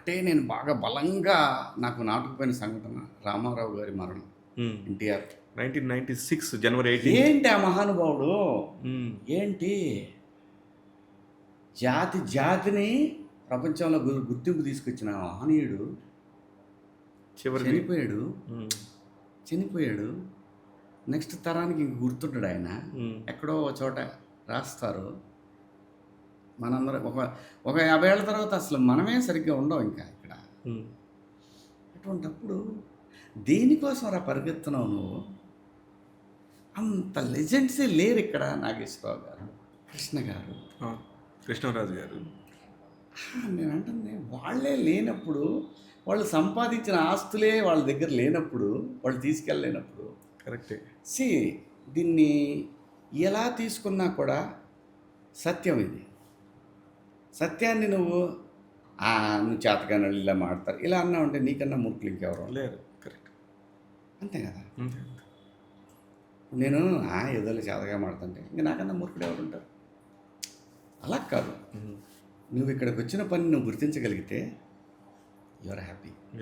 ఒకటే నేను బాగా బలంగా నాకు నాటుకుపోయిన సంఘటన రామారావు గారి మరణం. ఎన్టీఆర్ 1996 జనవరి 18. ఏంటి ఆ మహానుభావుడు, ఏంటి జాతిని ప్రపంచంలో గుర్తింపు తీసుకొచ్చిన మహనీయుడు చనిపోయాడు. నెక్స్ట్ తరానికి ఇంక గుర్తుంటాడు ఆయన. ఎక్కడో ఒక చోట రాస్తారు. మనందరం ఒక 50 ఏళ్ళ తర్వాత అసలు మనమే సరిగ్గా ఉండవు ఇంకా ఇక్కడ. అటువంటప్పుడు దేనికోసం రా పరిగెత్తున్నావు నువ్వు? అంత లెజెండ్సే లేరు ఇక్కడ. నాగేశ్వరరావు గారు, కృష్ణరాజు గారు. నేను అంటుంది వాళ్ళే లేనప్పుడు, వాళ్ళు సంపాదించిన ఆస్తులే వాళ్ళ దగ్గర లేనప్పుడు, వాళ్ళు తీసుకెళ్ళలేనప్పుడు కరెక్టే. దీన్ని ఎలా తీసుకున్నా కూడా సత్యం ఇది. సత్యాన్ని నువ్వు చేతగానే ఇలా మాడతారు ఇలా అన్నా ఉంటే నీకన్నా మూర్ఖులు ఇంకెవరు లేరు. కరెక్ట్, అంతే కదా. నేను ఏదో చేతగా మాడుతుంటే ఇంక నాకన్నా మూర్ఖుడు ఎవరు ఉంటారు? అలా కాదు. నువ్వు ఇక్కడికి వచ్చిన పని నువ్వు గుర్తించగలిగితే యు ఆర్ హ్యాపీ.